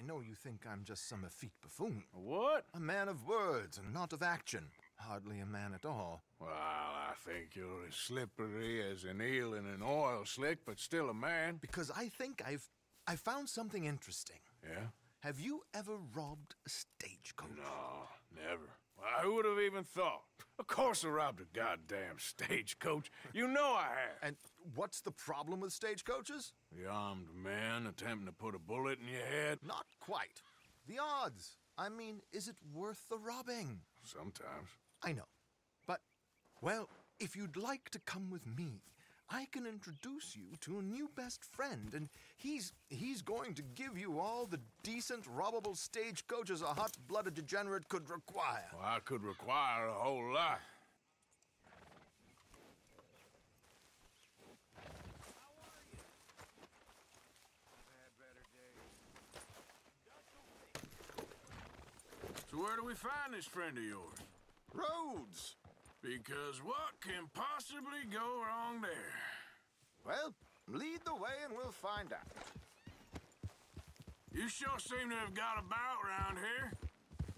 know you think I'm just some effete buffoon. What? A man of words and not of action. Hardly a man at all. Well, I think you're as slippery as an eel in an oil slick, but still a man. Because I think I found something interesting. Yeah? Have you ever robbed a stagecoach? No, never. Well, who would have even thought? Of course I robbed a goddamn stagecoach. You know I have. And what's the problem with stagecoaches? The armed man attempting to put a bullet in your head? Not quite. The odds. I mean, is it worth the robbing? Sometimes. I know. But, well, if you'd like to come with me, I can introduce you to a new best friend, and he's going to give you all the decent, robbable stagecoaches a hot-blooded degenerate could require. Well, I could require a whole lot. So where do we find this friend of yours? Roads. Because what can possibly go wrong there? Well, lead the way and we'll find out. You sure seem to have got about around here.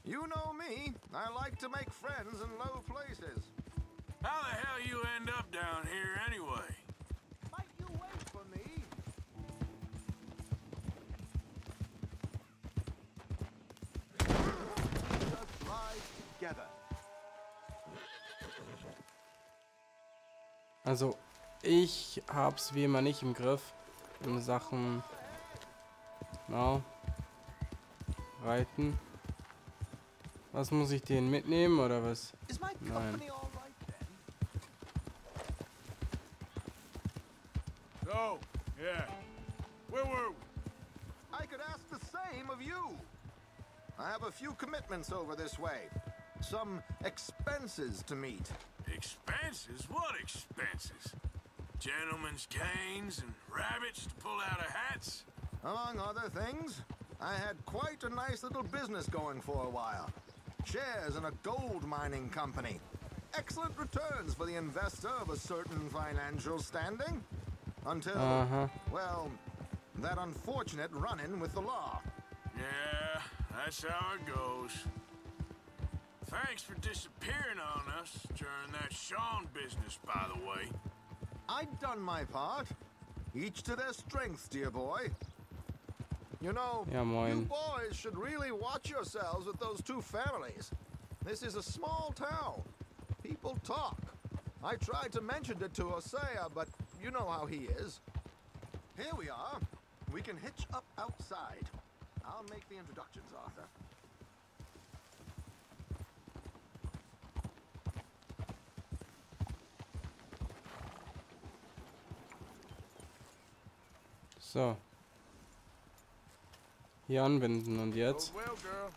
You know me. I like to make friends in low places. How the hell you end up down here anyway? Might you wait for me? Just ride together. Also, ich hab's wie immer nicht im Griff in Sachen Reiten. Was muss ich den mitnehmen oder was? Nein. So, yeah. Where were we? I could ask the same of you. I have a few commitments over this way. Some expenses to meet. Expenses? What expenses? Gentlemen's canes and rabbits to pull out of hats? Among other things, I had quite a nice little business going for a while. Shares in a gold mining company. Excellent returns for the investor of a certain financial standing. Until, well, that unfortunate run-in with the law. Yeah, that's how it goes. Thanks for disappearing on us during that Sean business, by the way. I'd done my part. Each to their strengths, dear boy. You know, you boys should really watch yourselves with those two families. This is a small town. People talk. I tried to mention it to Hosea, but you know how he is. Here we are. We can hitch up outside. I'll make the introductions, Arthur. So. Hier anbinden und jetzt. Well, girl.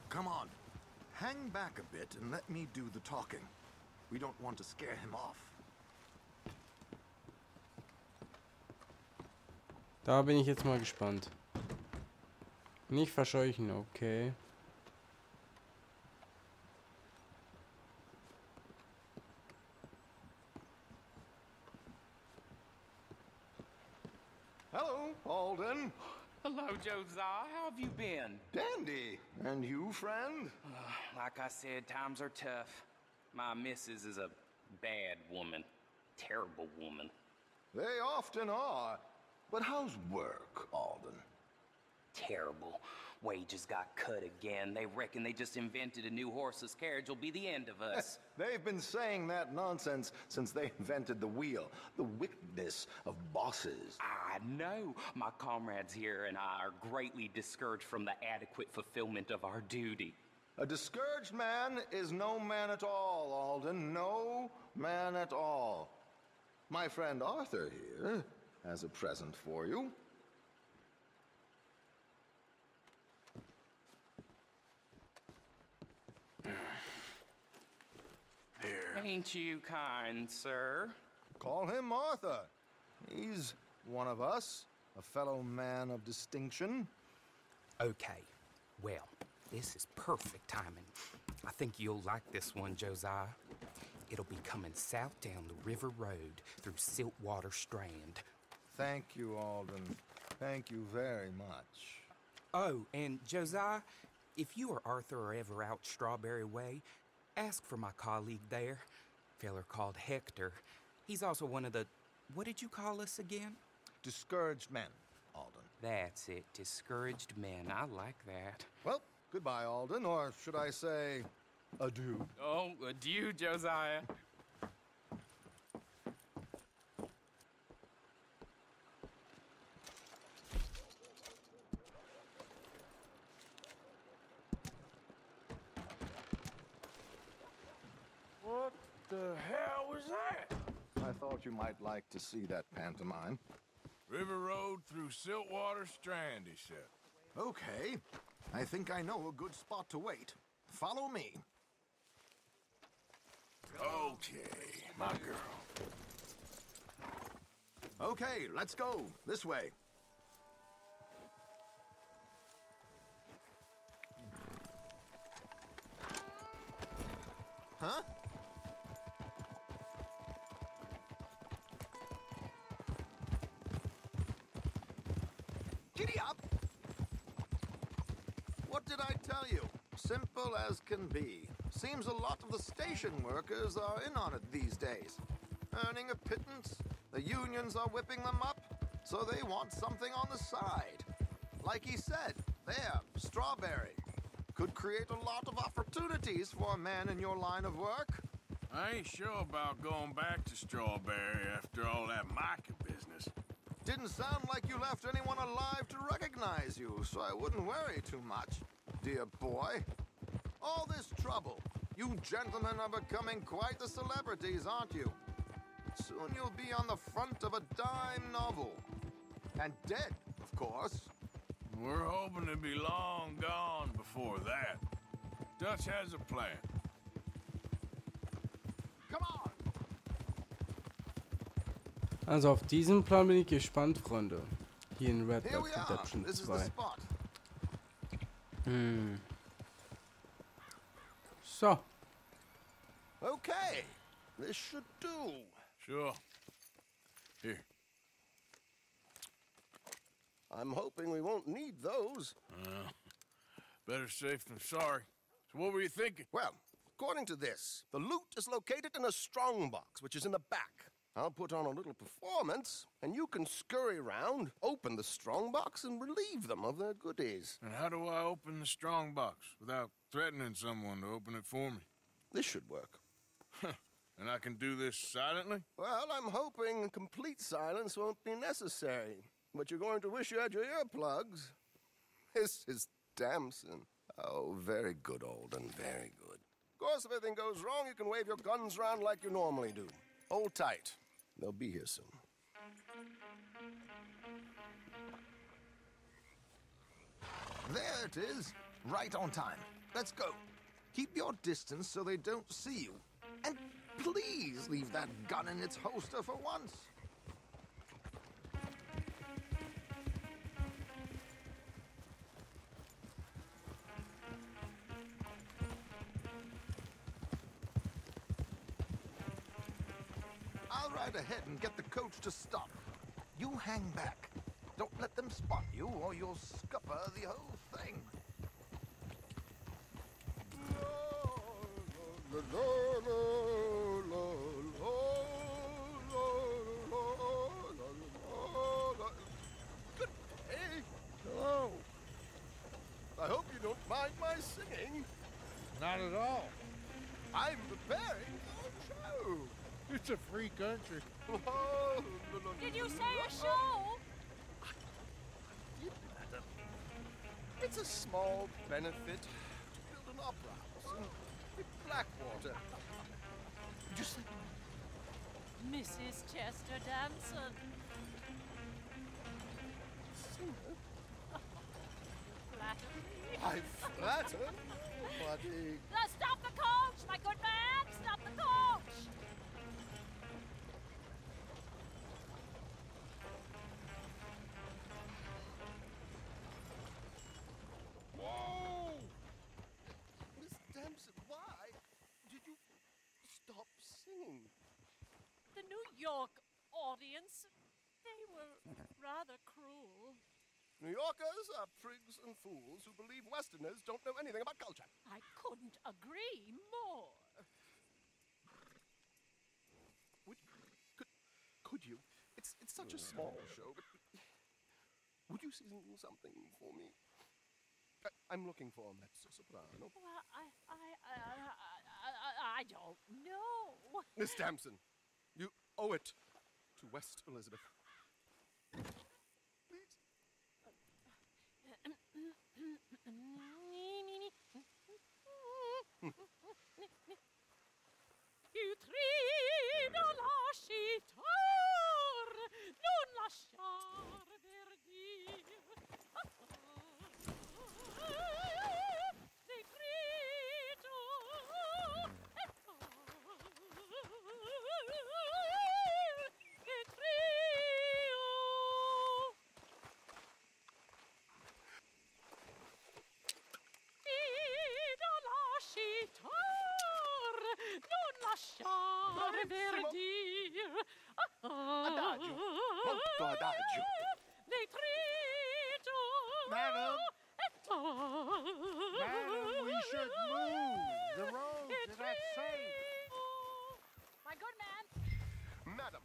Come on. Hang back a bit and let me do the talking. We don't want to scare him off. Da bin ich jetzt mal gespannt. Nicht verscheuchen, okay. Hello, Alden. Hello, Josiah. How have you been? Dandy. And you, friend? Like I said, times are tough. My missus is a bad woman. Terrible woman. They often are. But how's work, Alden? Terrible. Wages got cut again. They reckon they just invented a new horseless carriage will be the end of us. They've been saying that nonsense since they invented the wheel. The wickedness of bosses. I know. My comrades here and I are greatly discouraged from the adequate fulfillment of our duty. A discouraged man is no man at all, Alden. No man at all. My friend Arthur here has a present for you. Here. Ain't you kind, sir? Call him Arthur. He's one of us, a fellow man of distinction. Okay. Well, this is perfect timing. I think you'll like this one, Josiah. It'll be coming south down the river road through Siltwater Strand. Thank you, Alden. Thank you very much. Oh, and Josiah, if you or Arthur are ever out Strawberry Way, ask for my colleague there. Feller called Hector. He's also one of the... What did you call us again? Discouraged men, Alden. That's it. Discouraged men. I like that. Well, goodbye, Alden, or should I say, adieu. Oh, adieu, Josiah. What the hell was that? I thought you might like to see that pantomime. River Road through Siltwater Strand, he said. Okay. I think I know a good spot to wait. Follow me. Okay, my girl. Okay, let's go. This way. Huh? Giddy up! What did I tell you? Simple as can be. Seems a lot of the station workers are in on it these days. Earning a pittance, the unions are whipping them up, so they want something on the side. Like he said, there, Strawberry. Could create a lot of opportunities for a man in your line of work. I ain't sure about going back to Strawberry after all that Micah business. Didn't sound like you left anyone alive to recognize you, so I wouldn't worry too much, dear boy. All this trouble. You gentlemen are becoming quite the celebrities, aren't you? Soon you'll be on the front of a dime novel. And dead, of course. We're hoping to be long gone before that. Dutch has a plan. Come on! Also auf diesen Plan bin ich gespannt, Freunde. Hier in Red Dead Here we are. Redemption This is the 2. spot. So. Okay. This should do. Sure. Here. I'm hoping we won't need those. Better safe than sorry. So what were you thinking? Well, according to this, the loot is located in a strongbox, which is in the back. I'll put on a little performance, and you can scurry around, open the strongbox, and relieve them of their goodies. And how do I open the strong box without threatening someone to open it for me? This should work. And I can do this silently? Well, I'm hoping complete silence won't be necessary. But you're going to wish you had your earplugs. This is Damson. Oh, very good, Alden, very good. Of course, if anything goes wrong, you can wave your guns around like you normally do. Hold tight. They'll be here soon. There it is. Right on time. Let's go. Keep your distance so they don't see you. And please leave that gun in its holster for once. I'll ride ahead and get the coach to stop. You hang back. Don't let them spot you or you'll scupper the whole thing. Good day. Hello. I hope you don't mind my singing. Not at all. I'm preparing for a show. It's a free country. Did you say a show? It's a small benefit to build an opera house in Blackwater. Just Mrs. Chester Damson. Flatter me. I flatter, buddy. Stop the coach, my good man! Stop the coach! Miss Damson, why did you stop York audience. They were rather cruel. New Yorkers are prigs and fools who believe Westerners don't know anything about culture. I couldn't agree more. Could you? It's such a small show, but would you sing something for me? I'm looking for a mezzo-soprano. Well, I don't know. Miss Damson, you owe it to West Elizabeth. Please. Utrida lasciar, non lasciar verdir. Decreto et trio. Utrida lasciar, non lasciar verdir. Adagio, molto adagio. Decreto Madam, et madam, we should move. The roads are not safe. My good man. Madam,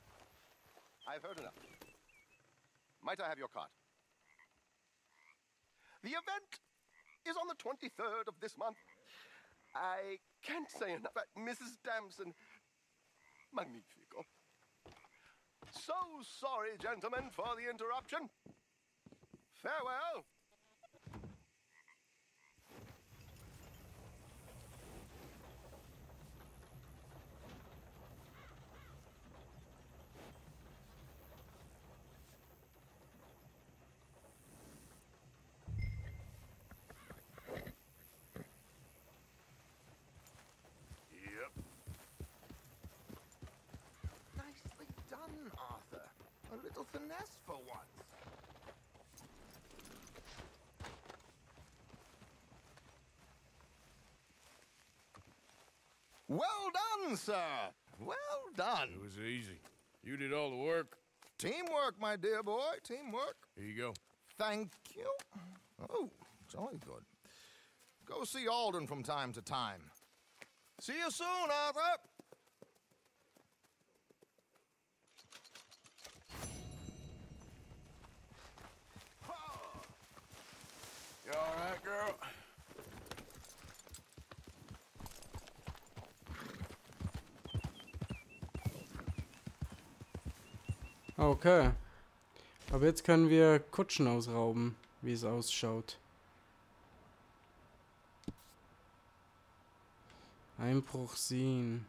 I've heard enough. Might I have your card? The event is on the 23rd of this month. I can't say enough. Mrs. Damson, magnifico. So sorry, gentlemen, for the interruption. Farewell. Yep. Nicely done, Arthur. A little finesse for once. Well done, sir. Well done. It was easy. You did all the work. Teamwork, my dear boy. Teamwork. Here you go. Thank you. Oh, jolly good. Go see Alden from time to time. See you soon, Arthur. You all right, girl? Okay. Aber jetzt können wir Kutschen ausrauben, wie es ausschaut. Einbruch sehen.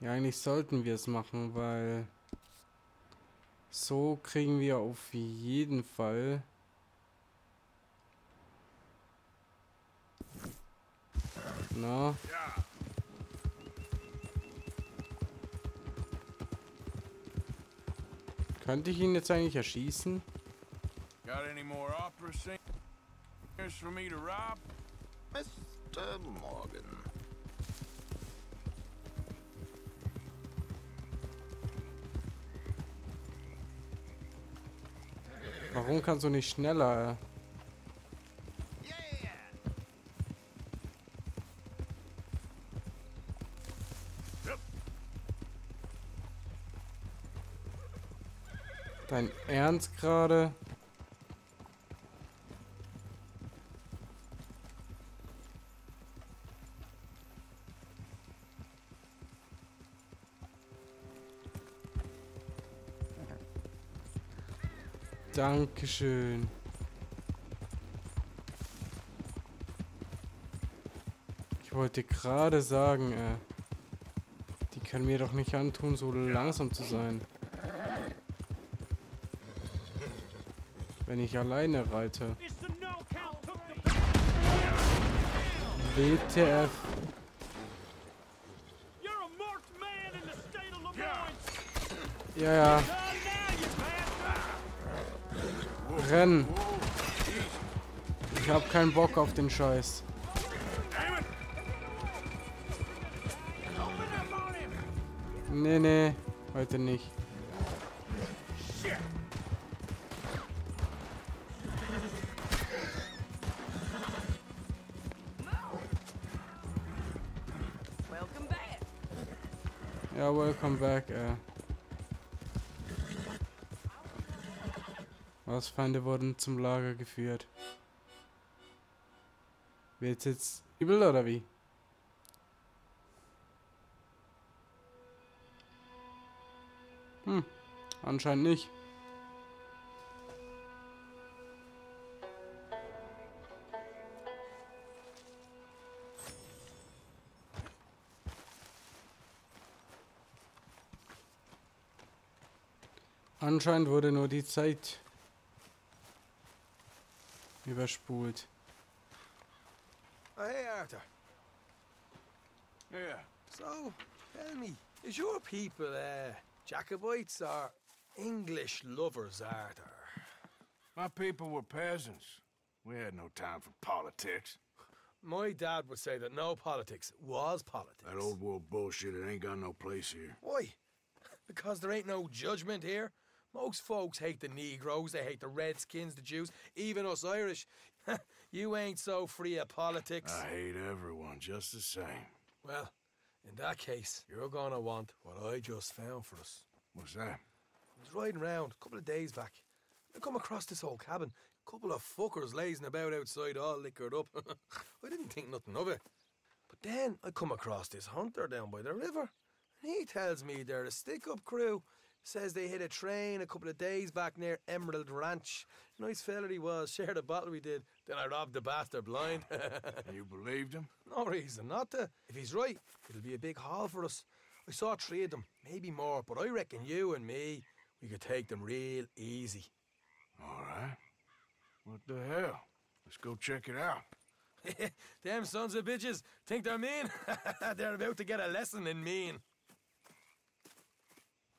Ja, eigentlich sollten wir es machen, weil so kriegen wir auf jeden Fall na. Könnte ich ihn jetzt eigentlich erschießen? Got any more opera singers for me to rob? Mr. Morgan. Warum kannst du nicht schneller? Dein Ernst gerade? Dankeschön. Ich wollte gerade sagen, die können mir doch nicht antun, so langsam zu sein. Wenn ich alleine reite. WTF. Ja, ja. Rennen. Ich hab keinen Bock auf den Scheiß. Nee, heute nicht. Welcome back. Ja, welcome back, Was, Feinde wurden zum Lager geführt. Wird's jetzt übel oder wie? Anscheinend nicht. Anscheinend wurde nur die Zeit überspult. Oh, hey, Arthur. Yeah. So, tell me, is your people, Jacobites or English lovers, Arthur? My people were peasants. We had no time for politics. My dad would say that no politics was politics. That old world bullshit, it ain't got no place here. Why? Because there ain't no judgment here. Most folks hate the Negroes, they hate the Redskins, the Jews, even us Irish. You ain't so free of politics. I hate everyone just the same. Well, in that case, you're gonna want what I just found for us. What's that? I was riding around a couple of days back. I come across this old cabin. A couple of fuckers lazing about outside all liquored up. I didn't think nothing of it. But then I come across this hunter down by the river. And he tells me they're a stick-up crew. Says they hit a train a couple of days back near Emerald Ranch. Nice fella he was, shared a bottle we did. Then I robbed the bastard blind. You believed him? No reason not to. If he's right, it'll be a big haul for us. I saw 3 of them, maybe more, but I reckon you and me, we could take them real easy. All right. What the hell? Let's go check it out. Them sons of bitches think they're mean. They're about to get a lesson in mean.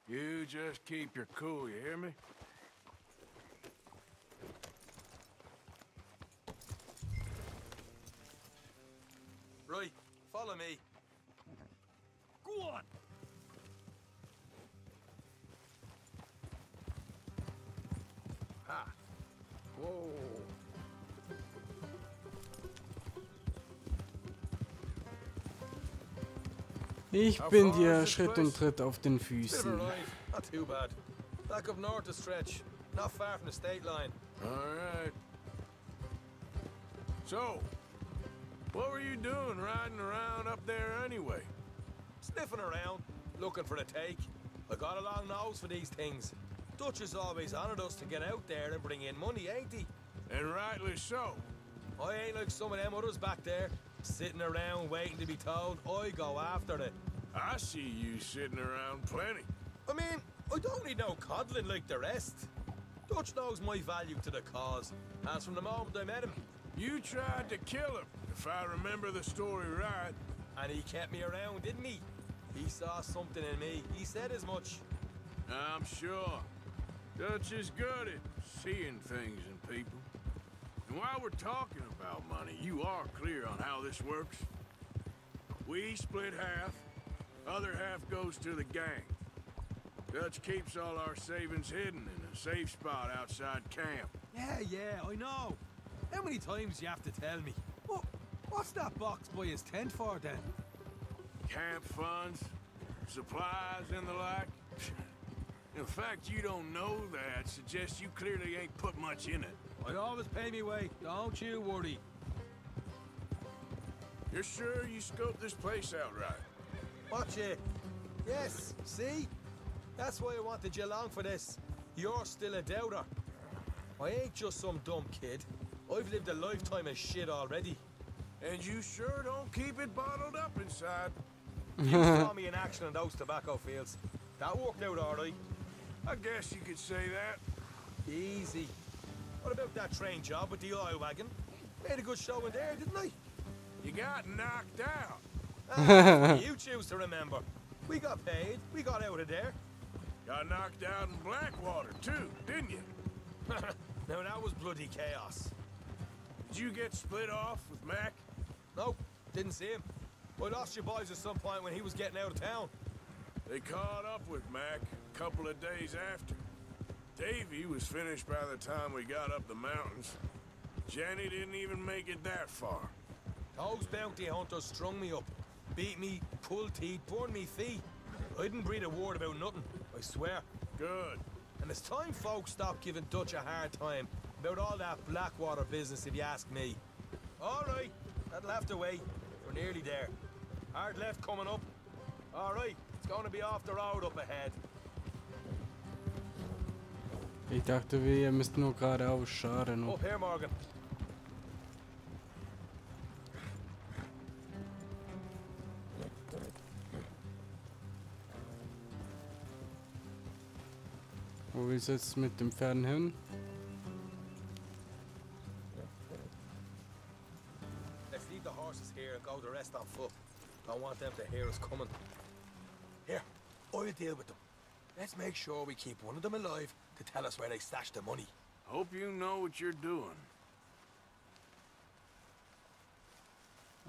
You just keep your cool, you hear me? Right, follow me. Go on. Ha. Whoa. Ich bin dir Schritt und Tritt auf den Füßen. Not too bad. Back up north to stretch. Not far from the state line. All right. So, what were you doing riding around up there anyway? Sniffing around, looking for the take. I got a long nose for these things. Dutch has always honoured us to get out there and bring in money, ain't he? And rightly so. I ain't like some of them others back there, sitting around waiting to be told. I go after it. I see you sitting around plenty. I mean, I don't need no coddling like the rest. Dutch knows my value to the cause, as from the moment I met him. You tried to kill him, if I remember the story right. And he kept me around, didn't he? He saw something in me. He said as much. I'm sure. Dutch is good at seeing things in people. And while we're talking about money, you are clear on how this works? We split half, other half goes to the gang. Dutch keeps all our savings hidden in a safe spot outside camp. Yeah, I know. How many times do you have to tell me? What's that box by his tent for, then? Camp funds, supplies, and the like. The fact you don't know that suggests you clearly ain't put much in it. I always pay me way, don't you worry. You're sure you scoped this place out right? Watch it. Yes, see? That's why I wanted you along for this. You're still a doubter. I ain't just some dumb kid. I've lived a lifetime of shit already. And you sure don't keep it bottled up inside. You saw me in action in those tobacco fields. That worked out all right. I guess you could say that. Easy. What about that train job with the oil wagon? Made a good show in there, didn't I? You got knocked out. You choose to remember. We got paid. We got out of there. Got knocked out in Blackwater, too, didn't you? Now, that was bloody chaos. Did you get split off with Mac? Nope, didn't see him. I lost your boys at some point when he was getting out of town. They caught up with Mac a couple of days after. Davy was finished by the time we got up the mountains. Jenny didn't even make it that far. Those bounty hunters strung me up. Beat me, pulled teeth, burned me feet. I didn't breathe a word about nothing, I swear. Good. And it's time folks stopped giving Dutch a hard time about all that Blackwater business, if you ask me. All right, that'll have to wait. We're nearly there. Hard left coming up. All right, it's going to be off the road up ahead. Ich dachte, wir müssten nur geradeaus. Schade noch. Up here, Morgan. Wo willst du jetzt mit dem Pferden hin? Let's leave the horses here and go the rest on foot. Don't want them to hear us coming. Here, I'll deal with them. Let's make sure we keep one of them alive to tell us where they stashed the money. Hope you know what you're doing.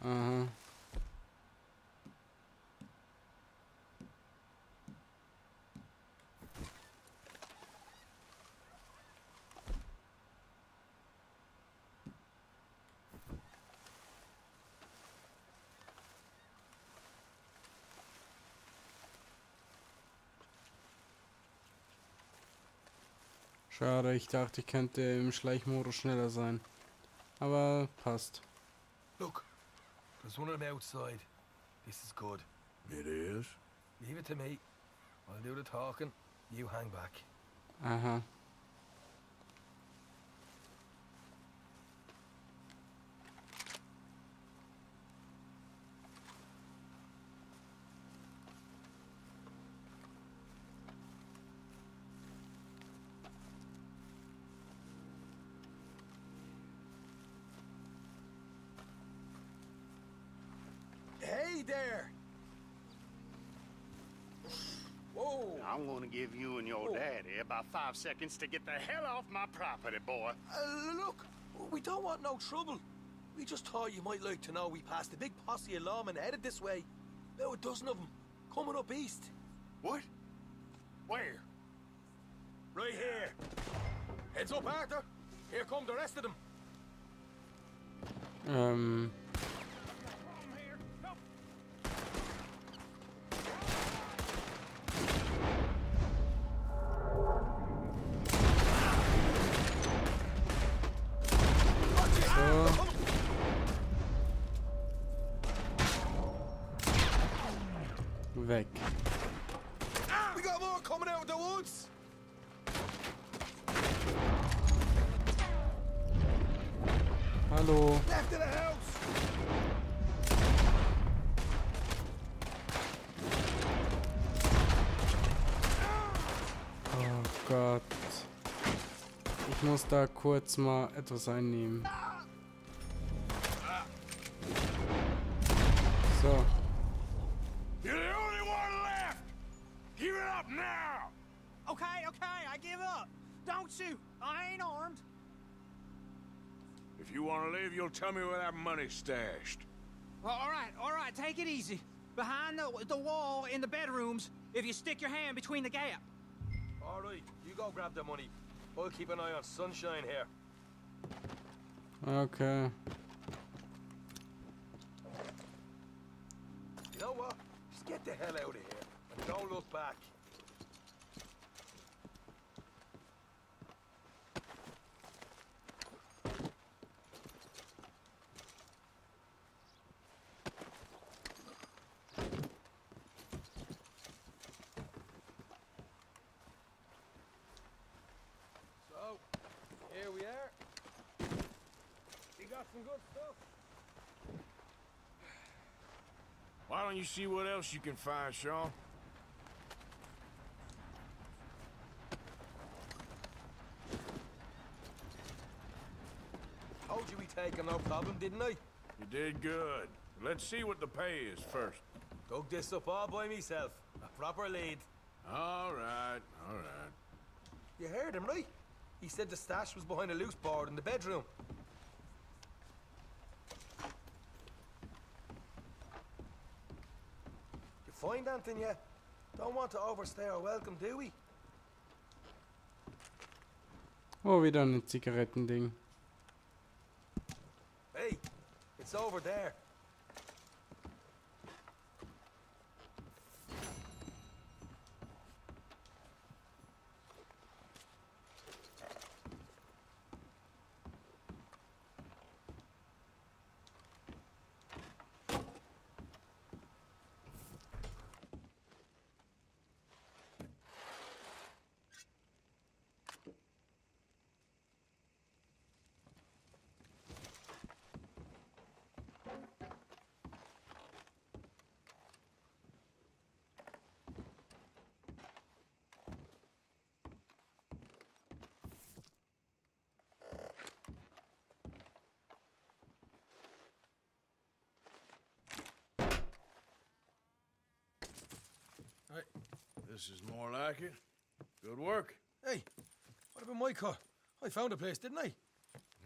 Aha. Schade, ich dachte, ich könnte im Schleichmodus schneller sein. Aber passt. Look, there's one of them outside. This is good. It is? Leave it to me. I'll do the talking. You hang back. Aha. Hey there! Whoa! I'm gonna give you and your daddy about 5 seconds to get the hell off my property, boy. Look, we don't want no trouble. We just thought you might like to know we passed a big posse of lawmen headed this way. About a dozen of them, coming up east. What? Where? Right here. Heads up, Arthur. Here come the rest of them. Weg. We got more coming out of the woods. Hallo. Left of the house. Oh Gott. Ich muss da kurz mal etwas einnehmen. So. You're the only one left! Give it up now! Okay, I give up. Don't shoot. I ain't armed. If you want to live, you'll tell me where that money's stashed. Well, all right, take it easy. Behind the wall in the bedrooms, if you stick your hand between the gap. All right, you go grab the money. I'll keep an eye on Sunshine here. Okay. You know what? Just get the hell out of here and don't look back. So, here we are. We got some good stuff. Why don't you see what else you can find, Sean? Told you we take him, no problem, didn't I? You did good. Let's see what the pay is first. Dug this up all by myself. A proper lead. All right, all right. You heard him, right? He said the stash was behind a loose board in the bedroom. You find anything yet? Don't want to overstay our welcome, do we? Oh, wieder ein Zigarettending. Hey, it's over there. This is more like it. Good work. Hey, what about my car? I found a place, didn't I?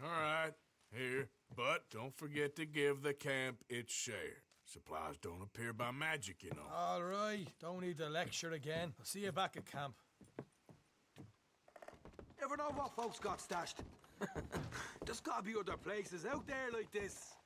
All right, here. But don't forget to give the camp its share. Supplies don't appear by magic, you know. All right, don't need the lecture again. I'll see you back at camp. Never know what folks got stashed. There's gotta be other places out there like this.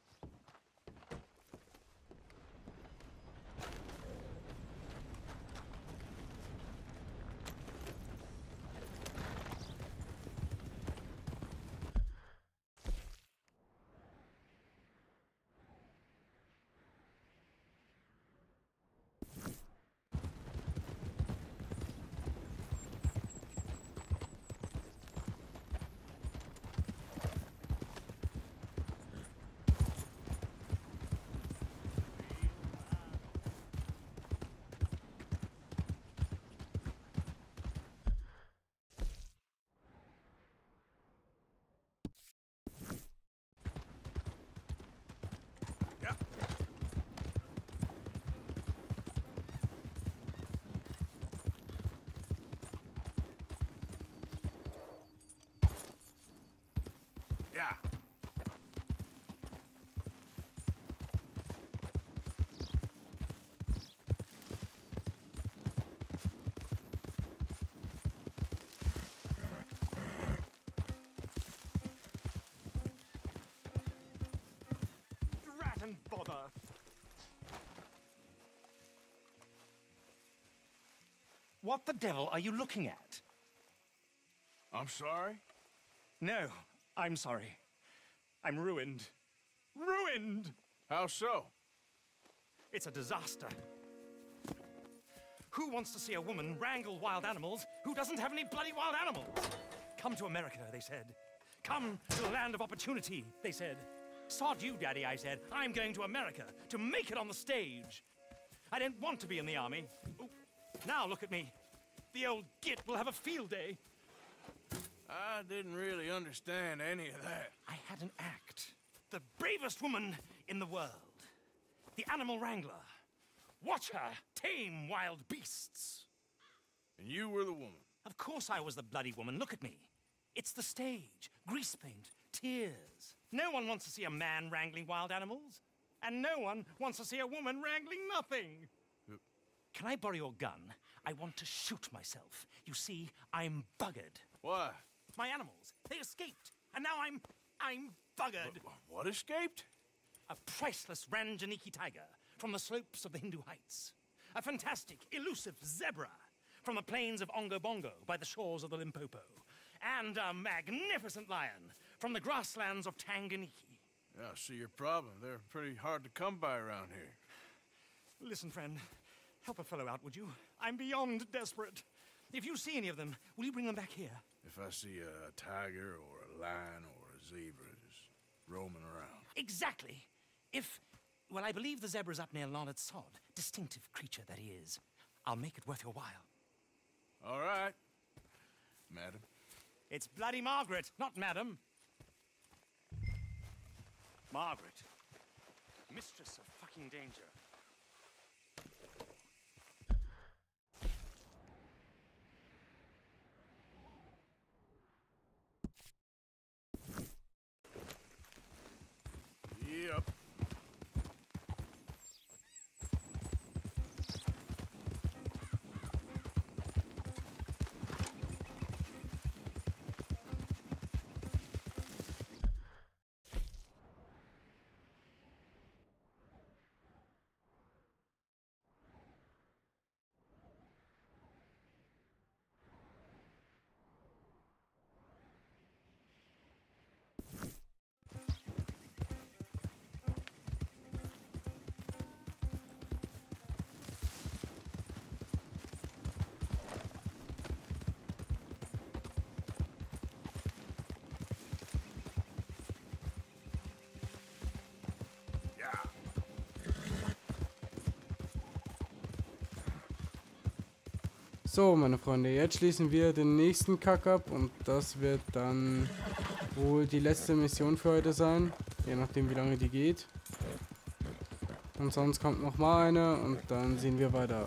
Yeah. Rat and bother. What the devil are you looking at? I'm sorry? No, I'm sorry. I'm ruined. Ruined! How so? It's a disaster. Who wants to see a woman wrangle wild animals who doesn't have any bloody wild animals? Come to America, they said. Come to the land of opportunity, they said. Sod you, Daddy, I said. I'm going to America to make it on the stage. I didn't want to be in the army. Ooh, now look at me. The old git will have a field day. I didn't really understand any of that. I had an act. The bravest woman in the world. The animal wrangler. Watch her tame wild beasts. And you were the woman? Of course I was the bloody woman. Look at me. It's the stage. Grease paint. Tears. No one wants to see a man wrangling wild animals. And no one wants to see a woman wrangling nothing. Can I borrow your gun? I want to shoot myself. You see, I'm buggered. Why? My animals. They escaped. And now I'm buggered. What escaped? A priceless Ranjaniki tiger from the slopes of the Hindu Heights. A fantastic, elusive zebra from the plains of Ongo Bongo by the shores of the Limpopo. And a magnificent lion from the grasslands of Tanganyika. Yeah, I see your problem. They're pretty hard to come by around here. Listen, friend. Help a fellow out, would you? I'm beyond desperate. If you see any of them, will you bring them back here? If I see a tiger or a lion or a zebra just roaming around. Exactly. Well, I believe the zebra's up near Lonnet Sod. Distinctive creature that he is. I'll make it worth your while. All right, madam. It's bloody Margaret, not madam. Margaret. Mistress of fucking danger. Yep. So, meine Freunde, jetzt schließen wir den nächsten Kack ab und das wird dann wohl die letzte Mission für heute sein, je nachdem wie lange die geht. Und sonst kommt noch mal eine und dann sehen wir weiter.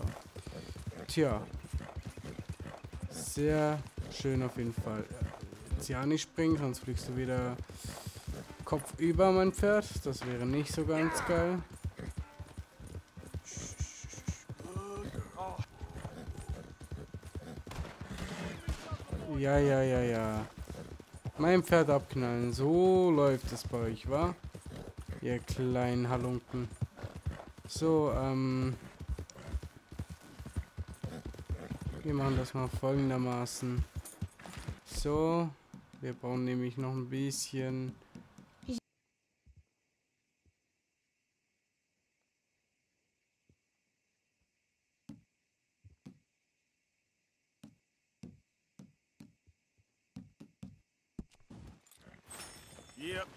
Tja, sehr schön auf jeden Fall. Jetzt ja nicht springen, sonst fliegst du wieder Kopf über, mein Pferd. Das wäre nicht so ganz geil. Ja. Mein Pferd abknallen. So läuft es bei euch, wa? Ihr kleinen Halunken. So, wir machen das mal folgendermaßen. So, wir brauchen nämlich noch ein bisschen. Yep.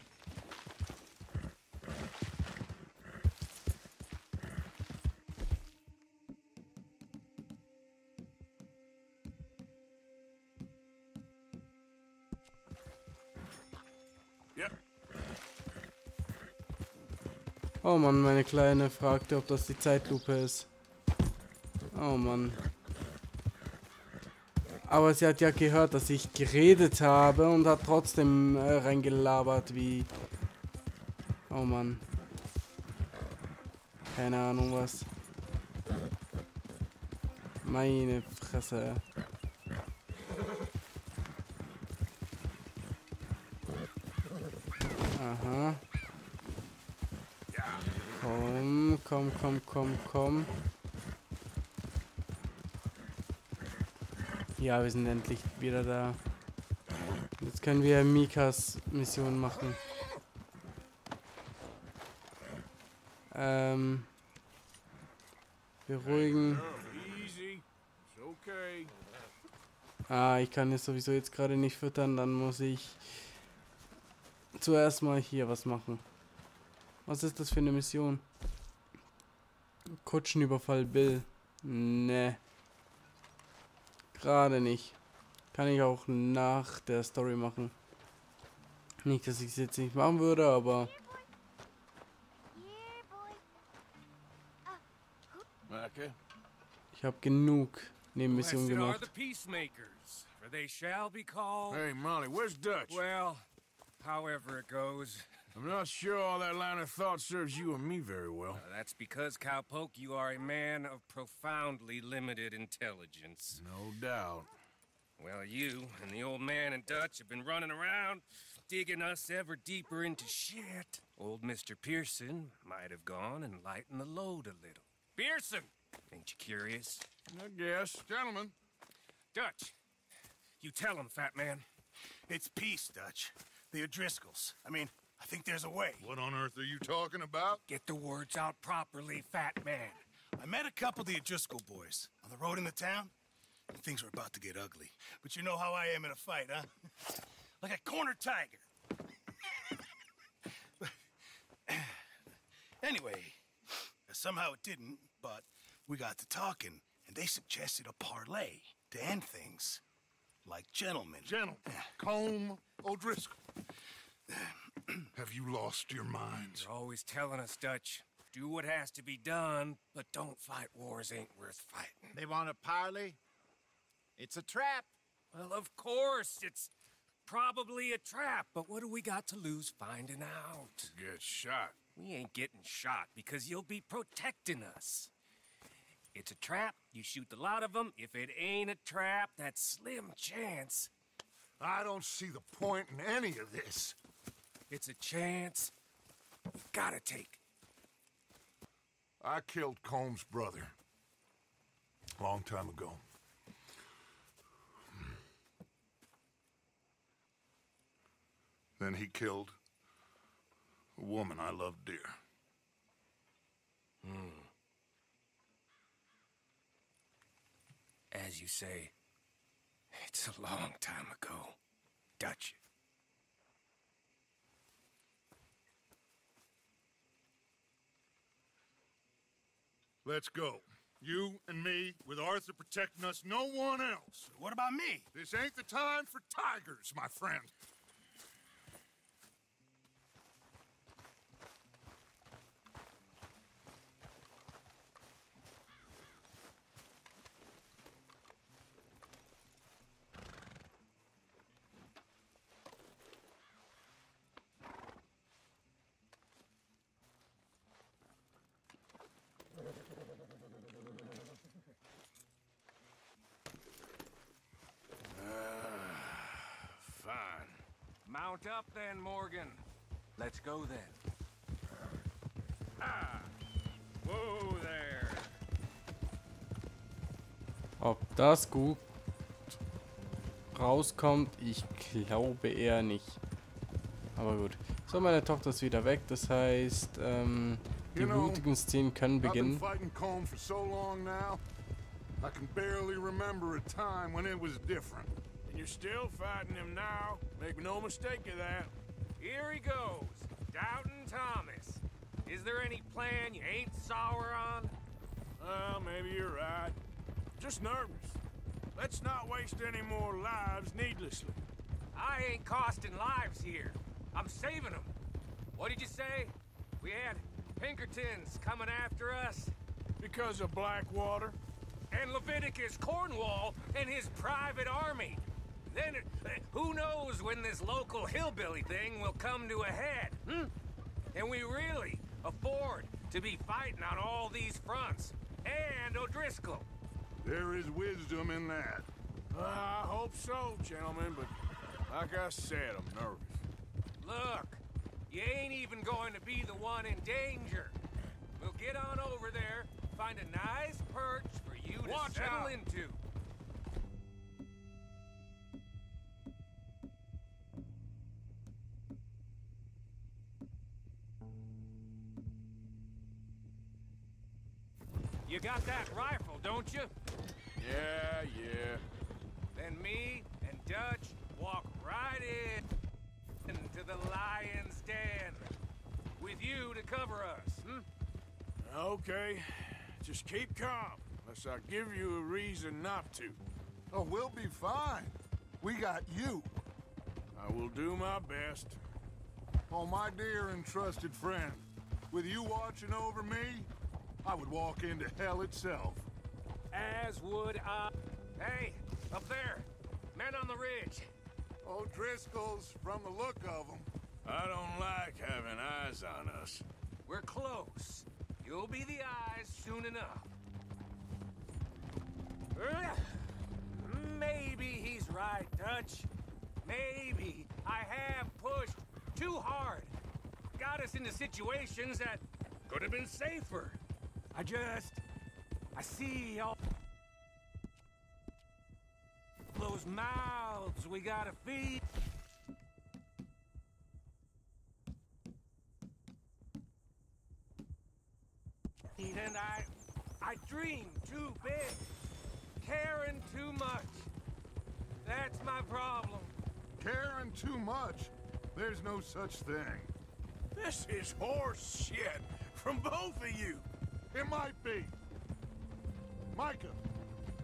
Yep. Oh Mann, meine Kleine fragte, ob das die Zeitlupe ist. Oh Mann. Aber sie hat ja gehört, dass ich geredet habe und hat trotzdem reingelabert wie... Oh Mann. Keine Ahnung was. Meine Fresse. Aha. Komm. Ja, wir sind endlich wieder da. Jetzt können wir Mikas Mission machen. Beruhigen. Ah, ich kann es sowieso jetzt gerade nicht füttern, dann muss ich zuerst mal hier was machen. Was ist das für eine Mission? Kutschenüberfall Bill. Ne. Gerade nicht. Kann ich auch nach der Story machen. Nicht, dass ich es jetzt nicht machen würde, aber... Ich habe genug Nebenmissionen gemacht. Hey, Molly, where's Dutch? Well, however it goes. I'm not sure all that line of thought serves you and me very well. That's because, Cowpoke, you are a man of profoundly limited intelligence. No doubt. Well, you and the old man and Dutch have been running around, digging us ever deeper into shit. Old Mr. Pearson might have gone and lightened the load a little. Pearson! Ain't you curious? I guess. Gentlemen. Dutch, you tell him, fat man. It's peace, Dutch. The O'Driscolls. I mean, I think there's a way. What on earth are you talking about? Get the words out properly, fat man. I met a couple of the O'Driscoll boys on the road in the town, and things were about to get ugly. But you know how I am in a fight, huh? Like a corner tiger. Anyway, somehow it didn't, but we got to talking, and they suggested a parlay to end things. Like gentlemen. Gentlemen. Combe O'Driscoll. Have you lost your minds? You're always telling us, Dutch. Do what has to be done, but don't fight wars ain't worth fighting. They want a parley? It's a trap. Well, of course, it's probably a trap, but what do we got to lose finding out? Get shot. We ain't getting shot because you'll be protecting us. It's a trap, you shoot the lot of them. If it ain't a trap, that's slim chance. I don't see the point in any of this. It's a chance you gotta take. I killed Combs' brother. A long time ago. Then he killed a woman I loved dear. As you say, it's a long time ago, Dutch. Let's go. You and me, with Arthur protecting us, no one else. What about me? This ain't the time for tigers, my friend. Mount up then, Morgan. Let's go then. Ah! Whoa there! Ob das gut rauskommt, ich glaube eher nicht. Aber gut. So, meine Tochter ist wieder weg, das heißt, die blutigen Szenen können beginnen. I can barely remember a time when it was different. And you're still fighting him now. Make no mistake of that. Here he goes. Doubting Thomas. Is there any plan you ain't sour on? Well, maybe you're right. Just nervous. Let's not waste any more lives needlessly. I ain't costing lives here. I'm saving them. What did you say? We had Pinkertons coming after us? Because of Blackwater? And Leviticus Cornwall and his private army. Then, who knows when this local hillbilly thing will come to a head, And we really afford to be fighting on all these fronts. And O'Driscoll. There is wisdom in that. I hope so, gentlemen, but like I said, I'm nervous. Look, you ain't even going to be the one in danger. We'll get on over there, find a nice perch for you to settle into. You got that rifle, don't you? Yeah. Then me and Dutch walk right into the lion's den. With you to cover us, Okay. Just keep calm, unless I give you a reason not to. Oh, we'll be fine. We got you. I will do my best. Oh, my dear and trusted friend, with you watching over me, I would walk into hell itself. As would I. Hey, up there. Men on the ridge. O'Driscoll's from the look of them. I don't like having eyes on us. We're close. You'll be the eyes soon enough. Maybe he's right, Dutch. Maybe I have pushed too hard. Got us into situations that could have been safer. I see all those mouths we gotta feed. And I dream too big, caring too much. That's my problem. Caring too much? There's no such thing. This is horse shit from both of you. It might be. Micah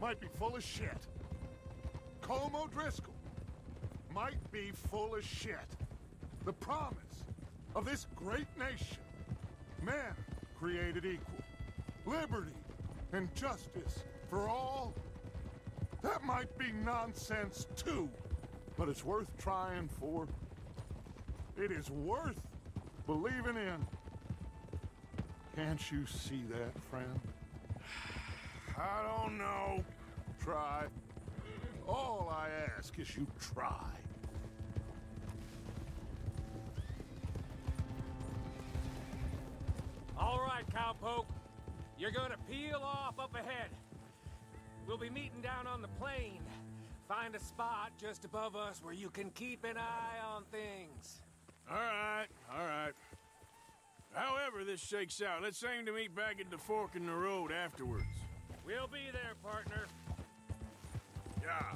might be full of shit. Colm O'Driscoll might be full of shit. The promise of this great nation. Men created equal. Liberty and justice for all. That might be nonsense too, but it's worth trying for. It is worth believing in. Can't you see that, friend? I don't know. Try. All I ask is you try. All right, cowpoke. You're gonna peel off up ahead. We'll be meeting down on the plain. Find a spot just above us where you can keep an eye on things. All right. However this shakes out, let's aim to meet back at the fork in the road afterwards. We'll be there, partner. Yeah.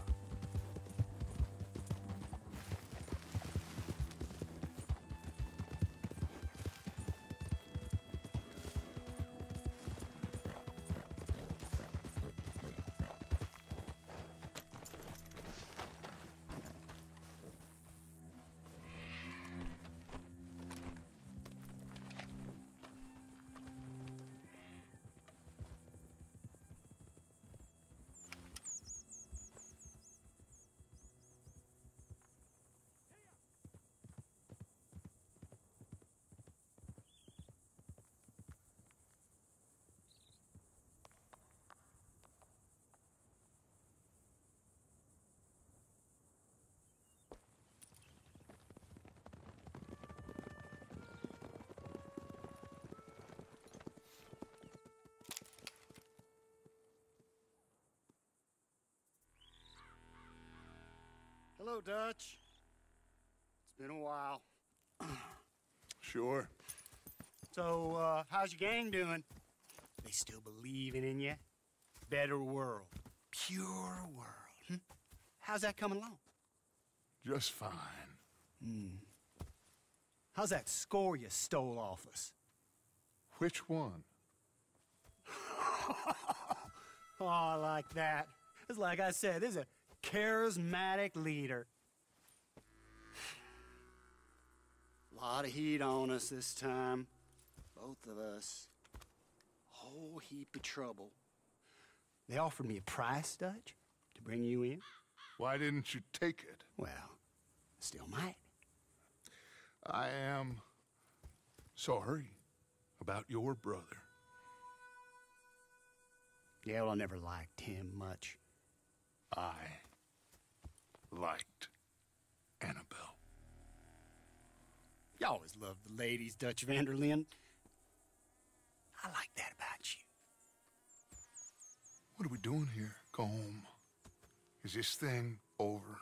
Hello, Dutch. It's been a while. Sure. So, how's your gang doing? They still believing in you? Better world. Pure world. How's that coming along? Just fine. How's that score you stole off us? Which one? Oh, I like that. It's like I said, this is a charismatic leader. A lot of heat on us this time. Both of us. Whole heap of trouble. They offered me a price, Dutch, to bring you in. Why didn't you take it? Well, still might. I am sorry about your brother. Yeah, well, I never liked him much. I liked Annabelle. You always loved the ladies, Dutch Vanderlyn. I like that about you. What are we doing here? Go home. Is this thing over?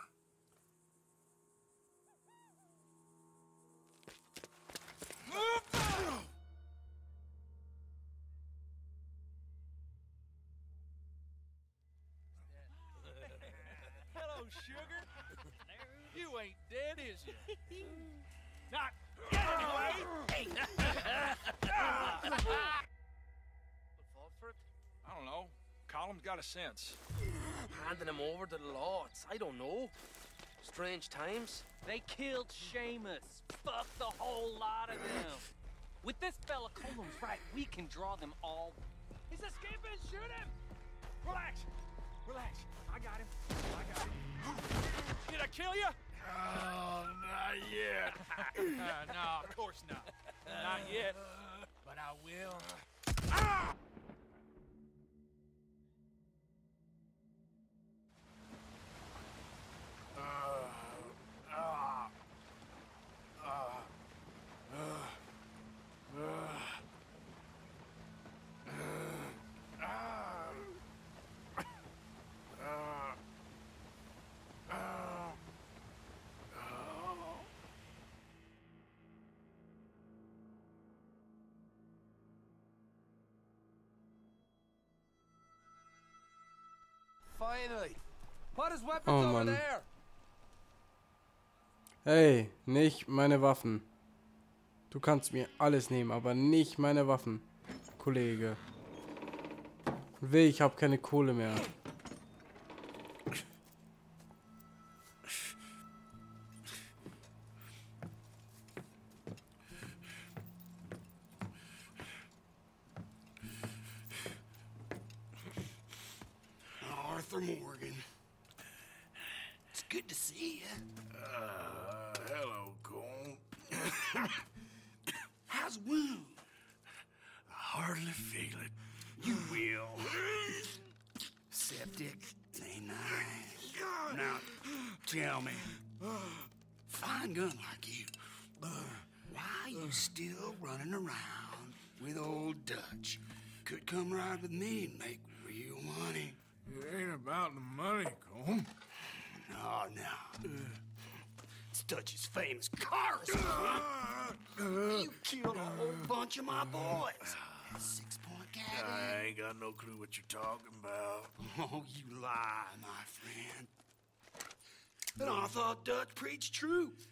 Hello, sugar. You ain't dead, is you? Not yet, anyway. What fault for it? I don't know. Column's got a sense. Handing him over to the law. I don't know. Strange times. They killed Seamus. Fuck the whole lot of them. With this fella Colum's right, we can draw them all. He's escaping. Shoot him. Relax. Relax. I got him. I got him. Did I kill you? Oh, not yet. No, of course not. Not yet. But I will. Finally. What is weapons Oh, over Mann. there? Hey, nicht meine Waffen. Du kannst mir alles nehmen, aber nicht meine Waffen, Kollege. Weh, ich habe keine Kohle mehr. Arthur Morgan. It's good to see you. Hello, Cole. How's the wound? I hardly feel it. You will. Septic. Ain't nice. Now, tell me. Fine gun like you. Why you still running around with old Dutch? Could come right with me and make real money. It ain't about the money, Cole. No. It's Dutch's famous cars. You killed a whole bunch of my boys. 6-point cabin. I ain't got no clue what you're talking about. Oh, you lie, my friend. And I thought Dutch preached truth.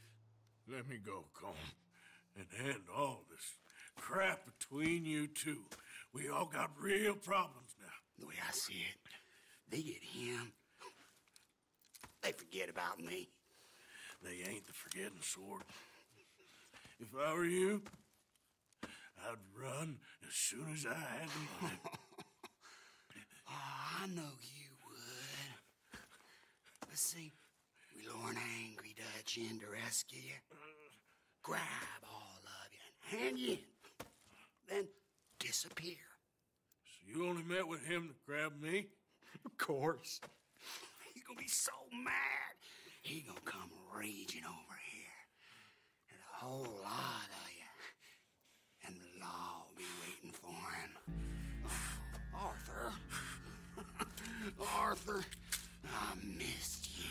Let me go, Cole, and end all this crap between you two. We all got real problems now. The way I see it, they get him. They forget about me. They ain't the forgetting sort. If I were you, I'd run as soon as I had the money. Oh, I know you would. Let's see, we lure an angry Dutch in to rescue you. Grab all of you and hand you in. Then disappear. So you only met with him to grab me? Of course. He's gonna be so mad. He gonna come raging over here. And a whole lot of you. And the law will be waiting for him. Arthur. Arthur, I missed you.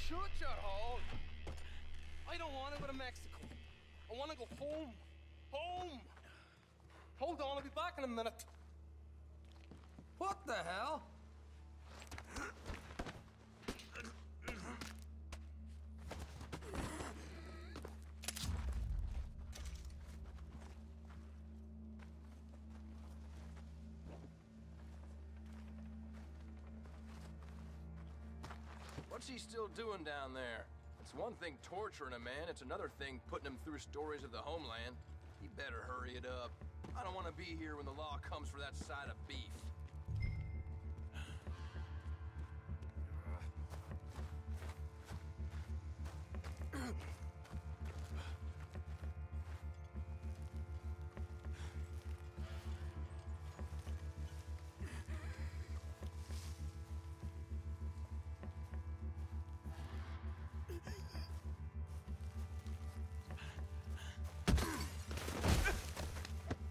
Shut your hole. I don't want to go to Mexico. I want to go home. Home. Hold on, I'll be back in a minute. What the hell? What's he still doing down there? It's one thing torturing a man, it's another thing putting him through stories of the homeland. He better hurry it up. I don't want to be here when the law comes for that side of beef.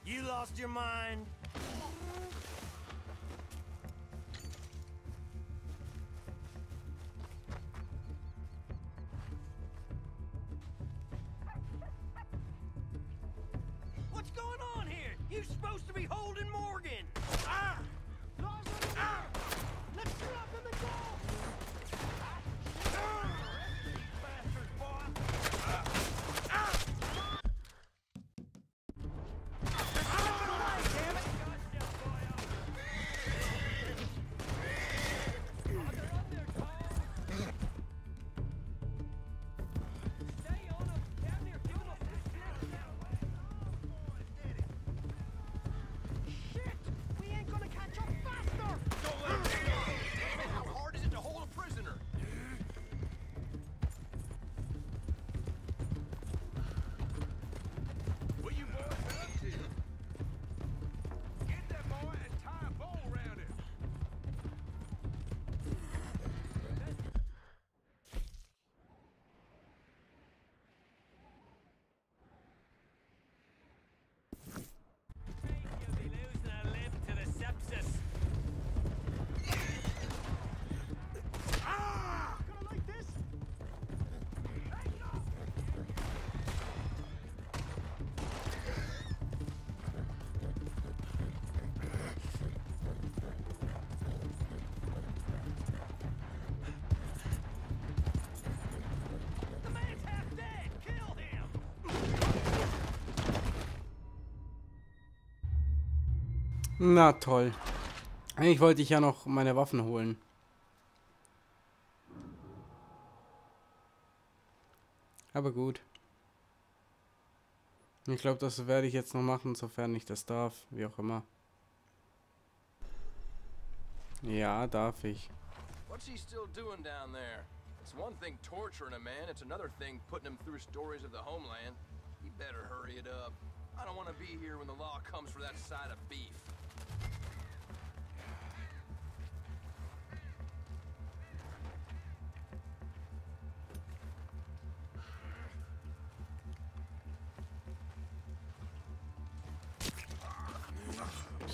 You lost your mind? What's going on here? You're supposed to be holding Morgan. Ah! Ah! Let's drop him and go! Bastards, boy! Na toll. Eigentlich wollte ich ja noch meine Waffen holen. Aber gut. Ich glaube, das werde ich jetzt noch machen, sofern ich das darf. Wie auch immer. Ja, darf ich. What's he still doing down there? It's one thing torturing a man, it's another thing putting him through stories of the homeland. He better hurry it up. I don't want to be here when the law comes for that side of beef.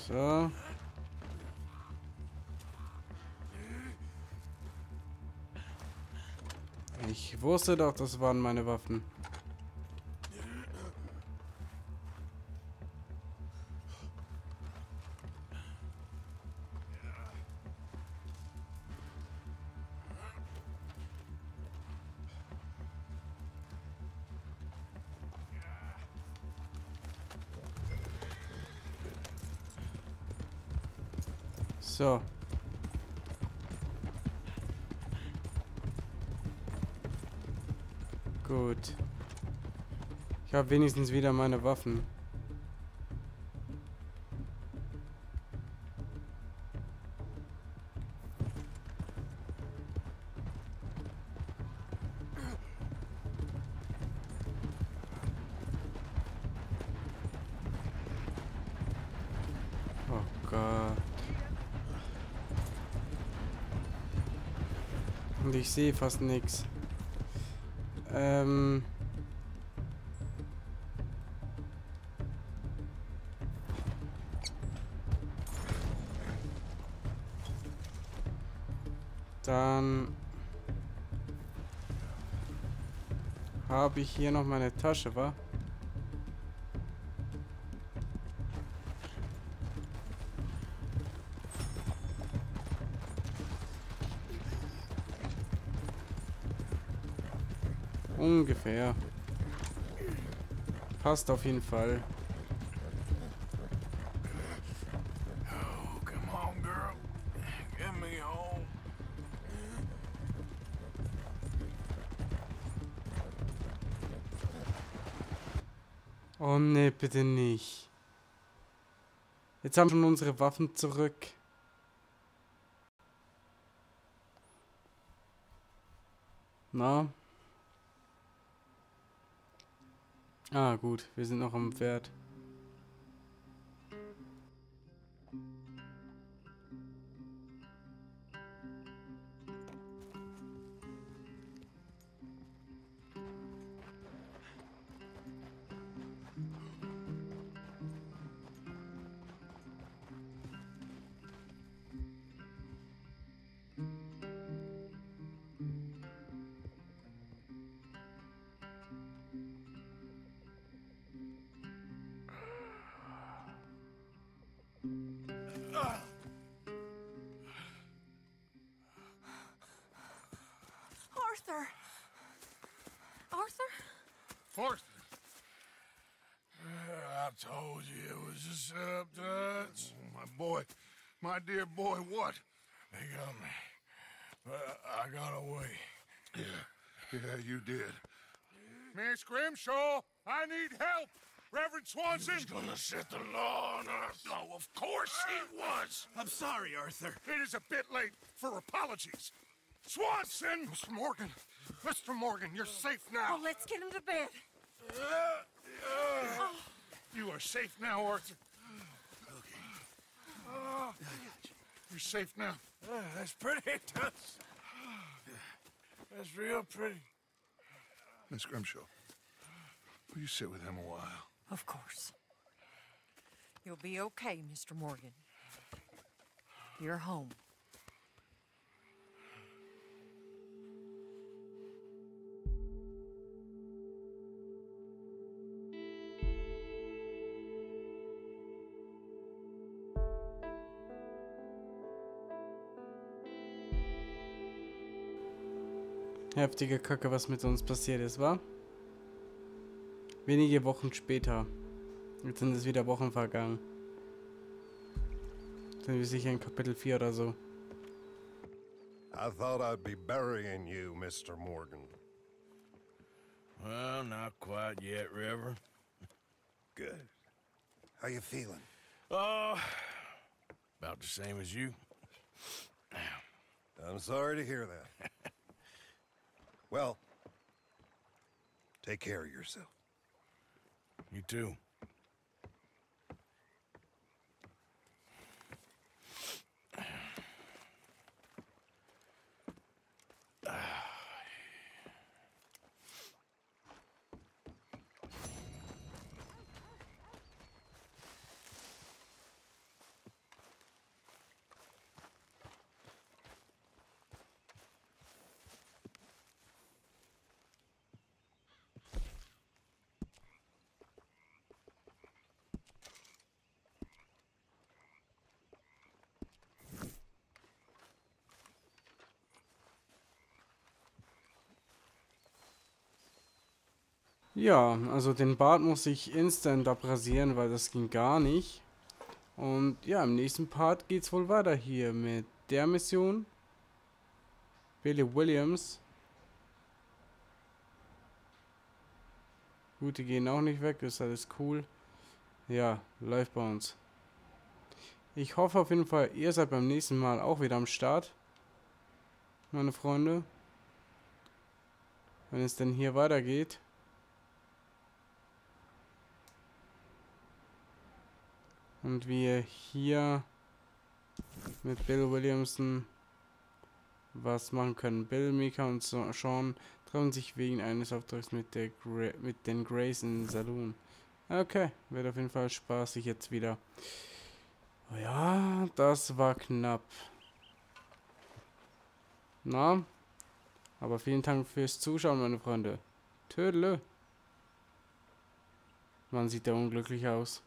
So. Ich wusste doch, das waren meine Waffen. So. Gut. Ich habe wenigstens wieder meine Waffen. Oh Gott. Und ich sehe fast nichts. Dann habe ich hier noch meine Tasche, wa? Ungefähr. Passt auf jeden Fall. Oh, come on, girl. Get me home. Oh ne, bitte nicht. Jetzt haben wir schon unsere Waffen zurück. Na? Ah, gut. Wir sind noch am Pferd. Arthur! Arthur? Arthur. I told you it was a setup, Dutch. My boy, my dear boy, what? They got me. But I got away. Yeah, you did. Miss Grimshaw, I need help. Reverend Swanson. He's gonna set the law on us. Oh, of course he was. I'm sorry, Arthur. It is a bit late for apologies. Swanson! Mr. Morgan. Mr. Morgan, you're safe now. Oh, let's get him to bed. You are safe now, Arthur. Okay. You're safe now. That's pretty, Dutch. That's real pretty. Miss Grimshaw, will you sit with him a while? Of course. You'll be okay, Mr. Morgan. You're home. Heftige Kacke, was mit uns passiert ist, wa? Wenige Wochen später. Jetzt sind es wieder Wochen vergangen. Sind wir sicher in Kapitel 4 oder so. I thought I'd be burying you, Mr. Morgan. Well, not quite yet, Reverend. Good. How you feeling? Oh, about the same as you. I'm sorry to hear that. Well, take care of yourself. You too. Ja, also den Bart muss ich instant abrasieren, weil das ging gar nicht. Und ja, im nächsten Part geht's wohl weiter hier mit der Mission. Billy Williams. Gut, die gehen auch nicht weg, ist alles cool. Ja, läuft bei uns. Ich hoffe auf jeden Fall, ihr seid beim nächsten Mal auch wieder am Start. Meine Freunde. Wenn es denn hier weitergeht. Und wir hier mit Bill Williamson was machen können. Bill, Mika und Sean treffen sich wegen eines Auftrags mit den Grays in den Saloon. Okay, wird auf jeden Fall spaßig jetzt wieder. Ja, das war knapp. Na, aber vielen Dank fürs Zuschauen, meine Freunde. Tödele. Man sieht der unglücklich aus.